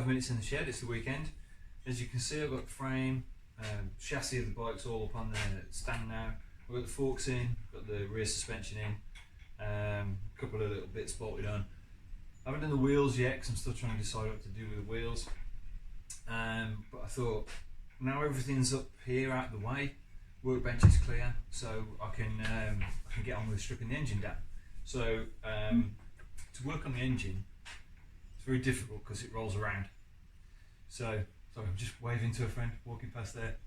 minutes in the shed. It's the weekend. As you can see, I've got the frame, chassis of the bike's all up on the stand now. I've got the forks in, got the rear suspension in, a couple of little bits bolted on. I haven't done the wheels yet because I'm still trying to decide what to do with the wheels. But I thought, now everything's up here out of the way, workbench is clear, so I can get on with stripping the engine down. So to work on the engine, it's very difficult because it rolls around. So sorry, I'm just waving to a friend walking past there.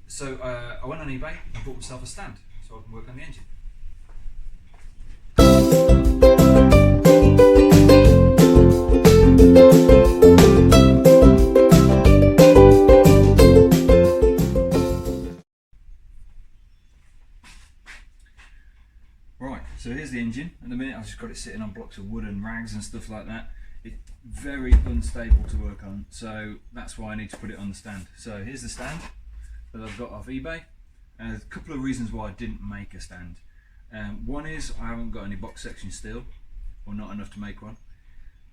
So I went on eBay and bought myself a stand so I can work on the engine. Right, so here's the engine. At the minute I've just got it sitting on blocks of wood and rags and stuff like that. It's very unstable to work on, so that's why I need to put it on the stand. So here's the stand that I've got off eBay. There's a couple of reasons why I didn't make a stand. One is I haven't got any box section steel, or not enough to make one.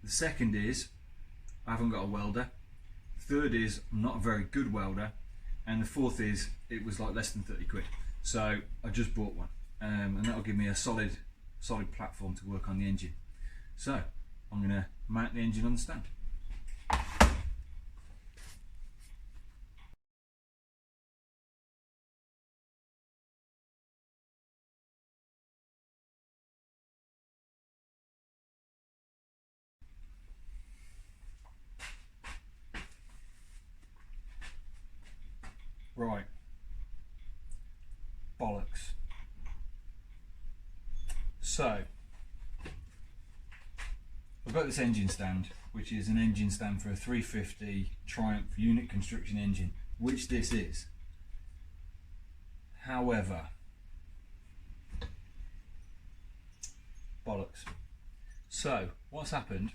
The second is I haven't got a welder. The third is I'm not a very good welder. And the fourth is it was like less than 30 quid. So I just bought one, and that'll give me a solid platform to work on the engine. So I'm going to mount the engine on the stand. Right, bollocks. So I've got this engine stand, which is an engine stand for a 350 Triumph unit construction engine, which this is. However, bollocks. So what's happened?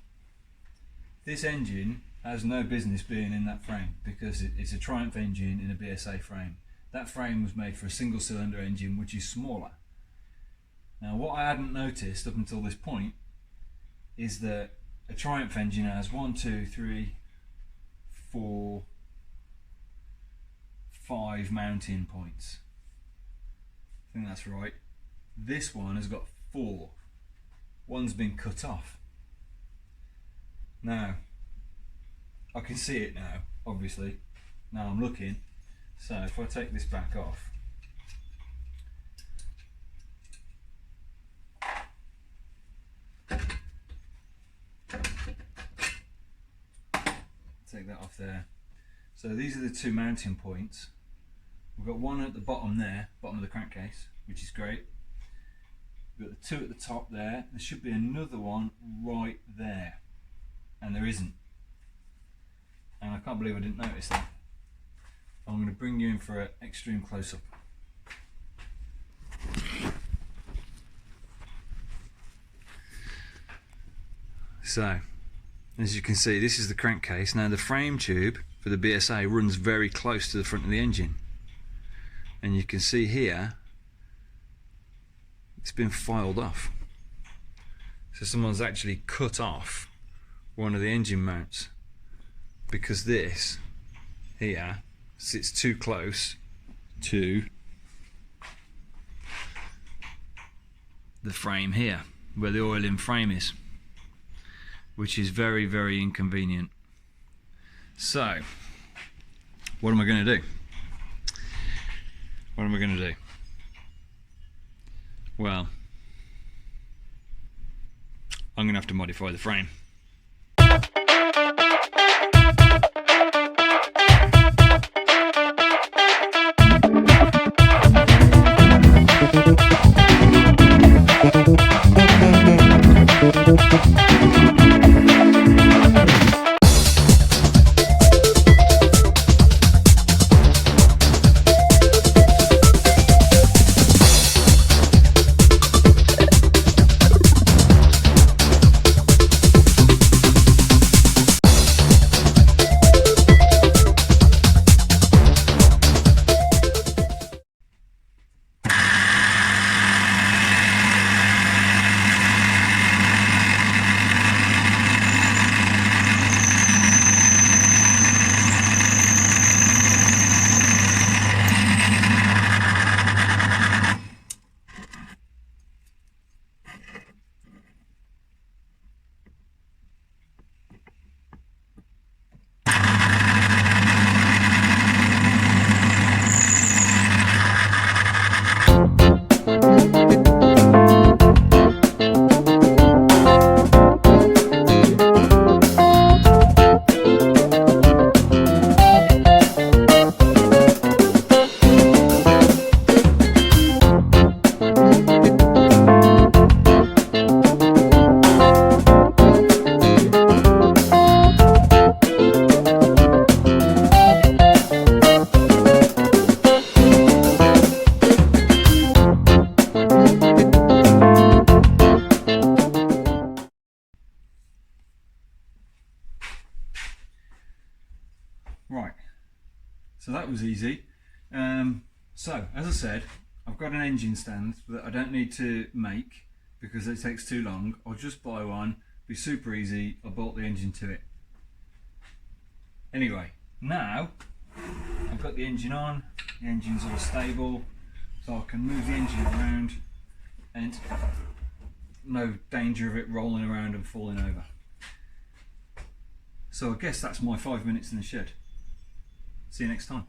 This engine has no business being in that frame because it's a Triumph engine in a BSA frame. That frame was made for a single cylinder engine, which is smaller. Now what I hadn't noticed up until this point is that a Triumph engine has 1, 2, 3, 4, 5 mounting points. I think that's right. This one has got 4. One's been cut off. Now I can see it now, obviously. Now I'm looking. So if I take this back off, take that off there. So these are the 2 mounting points. We've got one at the bottom there, bottom of the crankcase, which is great. We've got the 2 at the top there. There should be another one right there, and there isn't. And I can't believe I didn't notice that. I'm going to bring you in for an extreme close-up. So, as you can see, this is the crankcase. Now the frame tube for the BSA runs very close to the front of the engine. And you can see here, it's been filed off. So someone's actually cut off one of the engine mounts, because this here sits too close to the frame here, where the oil in frame is, which is very, very inconvenient. So what am I going to do? What am I going to do? Well, I'm going to have to modify the frame. Right, so that was easy. So as I said, I've got an engine stand that I don't need to make because it takes too long. I'll just buy one, be super easy. I'll bolt the engine to it. Anyway, now I've got the engine on, the engine's all stable, so I can move the engine around and no danger of it rolling around and falling over. So I guess that's my 5 minutes in the shed. See you next time.